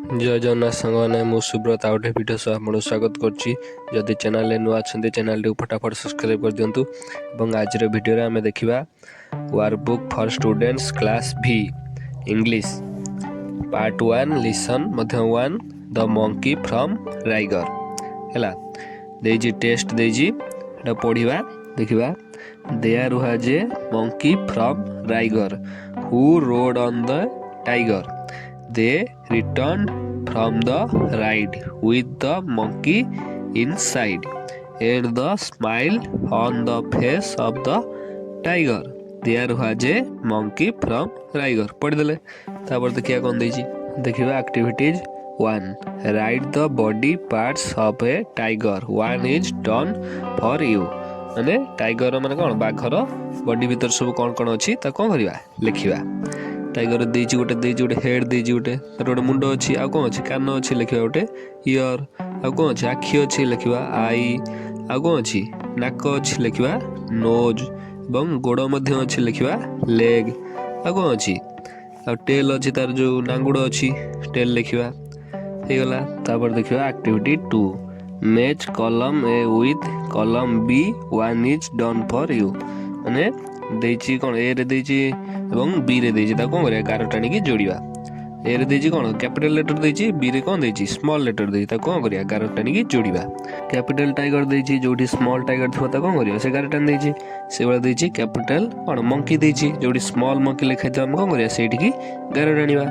जय जगन्नाथ सांगने मु सुब्रत आउटे भिडियो सह आपको स्वागत करुच्ची। जदि चैनल नुआ अच्छा चैनल टी फटाफट सब्सक्राइब कर दिंतु। आज भिडियो आम देखा वर्कबुक फॉर स्टूडेंट्स क्लास भी इंग्लिश पार्ट 1 लिसन मध्य 1 द मंकी फ्रॉम राइगर है देजी टेस्ट देजी पढ़ा देखा there was a monkey from Riga who rode on the tiger they returned from the ride with the monkey inside and the smile on the face of the tiger. There was a monkey from Raigar. पढ़ देले तापर देखिया कौन देजी देखिबा activities 1 write the body parts of a tiger. One is done for you. माने tiger माने कोन बाघर body भीतर सब कोन कोन अछि त कोन करिवा लिखिबा। टाइगर देजी गोटे हेड देजी गोटे मुंड अच्छी आउ कौन अच्छी कान अच्छी लिखा गोटे इयर आउ कौन अच्छी आखि अच्छी लिखा आई आउ कौन अच्छी नाक अच्छी लिखा नोज और गोड़ अच्छी लिखा लेग आउ कौन अच्छी आ टेल अच्छी तार जो नांगुड़ अच्छी टेल लिखा होगला। तापर देखिए activity 2 match column A with column B one is done for you माने देची कौन ए रे देची एवं बी रे देची कौन करिया गार टाणी जोड़िया ए रे देची कौन कैपिटल लेटर देची बी रे कौन देची स्मॉल लेटर देची कौन करिया गार टाणी जोड़िया। कैपिटल टाइगर देची जोटी स्मॉल टाइगर थवा कौन करिया से गार टाणी देची से वाला देची कैपिटल कौन मंकी देची जोटी स्मॉल मंकी लिखाई हम कौन करिया सेठी की गार टाणीबा।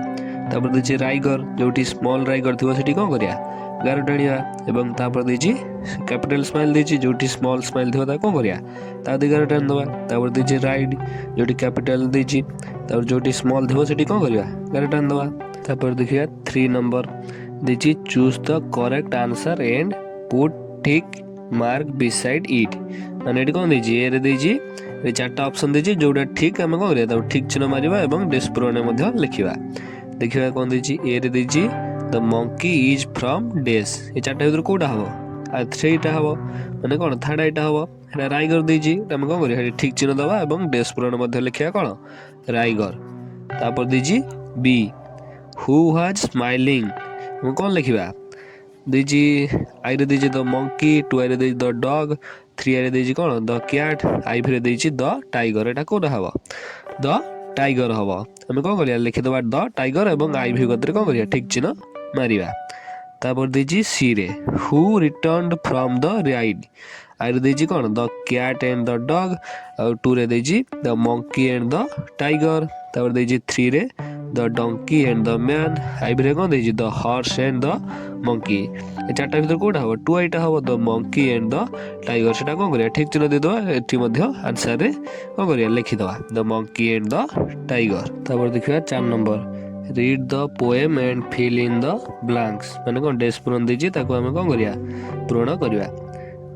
तापर देची राइगर जोटी स्मॉल राइगर थवा सेठी कौन करिया गार टाणीबा एवं तापर देची कैपिटल स्माइल देची जोटी स्मॉल स्माइल थवा कौन करिया ता दे गार टाणी दबा। तापर देची राइड जोटी कैपिटल देची तापर जोटी स्मॉल थवा सेठी कौन करिया गार टाणी दबा। तापर देखिया 3 नंबर देची choose the correct answer and put tick mark beside it माने एटी कौन देची ए रे देची ए चारटा ऑप्शन देची जोटा ठीक हम कौन करिया ता ठीक चिन्ह मारिबा एवं डेस पुराने मध्ये लिखिबा। देखिबा कौन देची ए रे देची द मंकी इज फ्रॉम डेस ए चारटा भीतर कोडा हबो आ 3टा हबो माने कोन थर्ड आइटा हबो एटा राइगर देची हम कोन करिया ठीक चिन्ह दबा एवं डेस पुराने मध्ये लिखिया कोन राइगर। तापर देची बी हु वाज स्माइलिंग हम कोन लिखिबा देची आई रे देची द मंकी 2 आई रे देची द डॉग 3 आई रे देची कोन द कैट आई फिर देची द टाइगर एटा कोडा हबो द टाइगर हबो हम कोन करिया लिखि दबा द टाइगर एवं आई भी गतरे कोन करिया ठीक चिन्ह मारिबा। तापर देची सी रे who returned from the ride I रे देची कोन the cat and the dog और 2 रे देची the monkey and the tiger. तापर देची 3 रे the donkey and the man आई भी कोन देची the horse and the monkey ए चारटा भीतर कोडा हबो 2 आइटा हबो the monkey and the tiger सेटा कोन करिया ठीक चिन्ह दे दबा एठी मध्ये आंसर रे कोन करिया लिखि दबा the monkey and the tiger. तापर देखिया 4 number read the poem and fill in the blanks माने कोन डेस पूरण देची ताको हम कोन करिया पूर्ण करिया।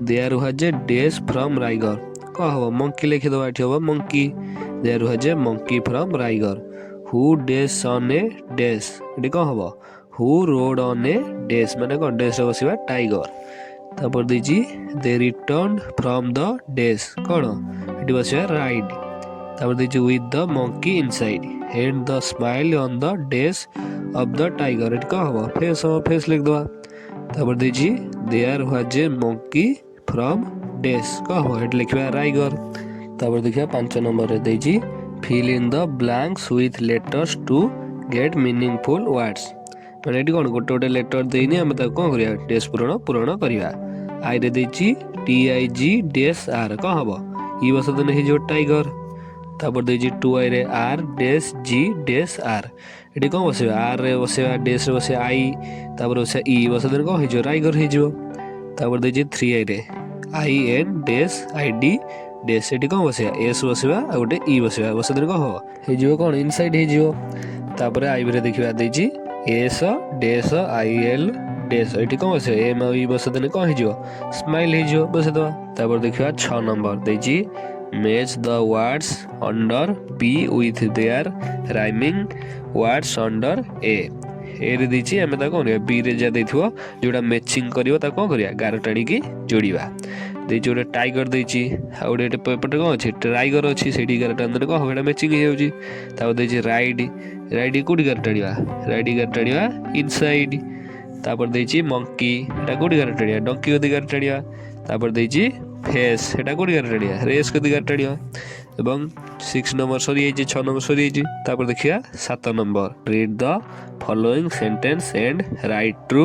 देयर वाज ए डेस फ्रॉम राइगर को हबो मंकी लिखि दबा एठी हबो monkey there was a monkey from Riga who डेस ऑन ए डेस एठी को हबो हु रोड ऑन ए डेस माने कोन डेस रे बसिबा टाइगर। तापर देची दे रिटर्न फ्रॉम द डेस कोन एठी बसिबा राइड। तापर देची with the monkey inside and the smile on the face of the tiger एठी को हबो फेस लिख दबा। तापर देची there was a monkey from डेस को हबो एठी लिखबा राइगर। तापर देखिया 5 नंबर रे देची fill in the blanks with letters to get meaningful words माने एठी कोन गोटे गोटे लेटर देइनी हम ता कोन करिया डेस पूर्ण करिया। आई रे देची T I ji days are को हबो ई बस देने हे जो टाइगर। तापर देची 2 आई रे are days ji days are एठी कोन बसेबा आर रे बसेबा डेस रे बसे आई तापर बसे ई बस देने कोन हे जो राइगर हे जो। तापर देची 3 आई रे I N days I D डेस एठी कोन बसेबा एस बसेबा आ गोटे ई बसेबा बस देने कोन हो हे जो कोन इनसाइड हे जो। तापर आई रे देखिबा देची एस डेस आई एल डेस एठी कोन बसे एम ई बस देने कोन हे जो स्माइल हे जो बस दबा। तापर देखिबा 6 नंबर देची match the words under B with their rhyming words under A एरे देछि आमे ता कोन बी रे जा देथिवो जोडा मैचिंग करिवो ता कोन करिया गार टाणी की जोड़ीबा देछि ओडे टाइगर देछि आ ओडे पेपटे कोन अछि टाइगर अछि सेठी गार टाणी कोन होबेडा मैचिंग हे होछि ता देछि राइड राइड कोडी गार टाणीबा इनसाइड तापर देछि मंकी एटा कोडी गार टाणीबा डंकी ओदी गार टाणीबा तापर देछि फेस एटा कोडी गार टाणीबा रेस कोदी गार टाणीबा এবং 6 नंबर सरी जाइए 6 नंबर सरी जाइए तापर देखिया 7 number read the following sentence and write true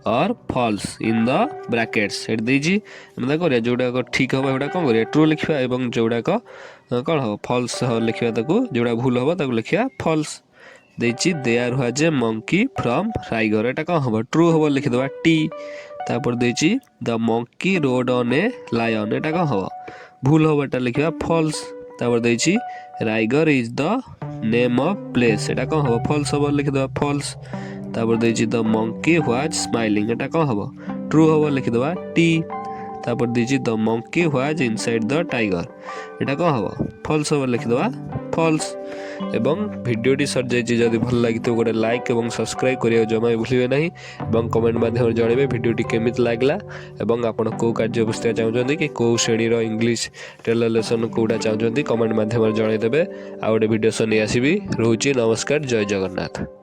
और फॉल्स इन द ब्रैकेट्स एट देजी हम करिया जोडा को ठीक हबा एटा कोन करिया ट्रू लिखिया एवं जोडा को कोन हो फॉल्स लिखिया ताको जोडा भूल हबा ताको लिखिया फॉल्स देछि there was a monkey from tiger एटा कोन हबा ट्रू हबा लिखि दबा टी तापर देछि the monkey rode on a lion एटा कोन हबा भूल हबा एटा लिखिया फॉल्स तापर देछि राइगर is the name of place एटा कोन हबो फॉल्स हबो लिखि दबा फॉल्स तापर देछि द मंकी वाज स्माइलिंग एटा कोन हबो ट्रू हबो लिखि दबा टी तापर देछि the monkey was inside the tiger एटा कोन हबो फॉल्स हबो लिखि दबा फॉल्स एवं वीडियोटी सर जाइछि जदि भल लागितो गोटे लाइक एवं सब्सक्राइब करिया जमा भूलिबे नाही एवं कमेंट माध्यम जणेबे वीडियोटी केमित लागला एवं आपण को कार्य पुस्तक चाहउछन्ती कि को श्रेणी रो इंग्लिश टेलर लेसन कोडा चाहउछन्ती कमेंट माध्यम जणै देबे आ गोटे वीडियो सनी आसीबी रहउछि नमस्कार जय जगन्नाथ।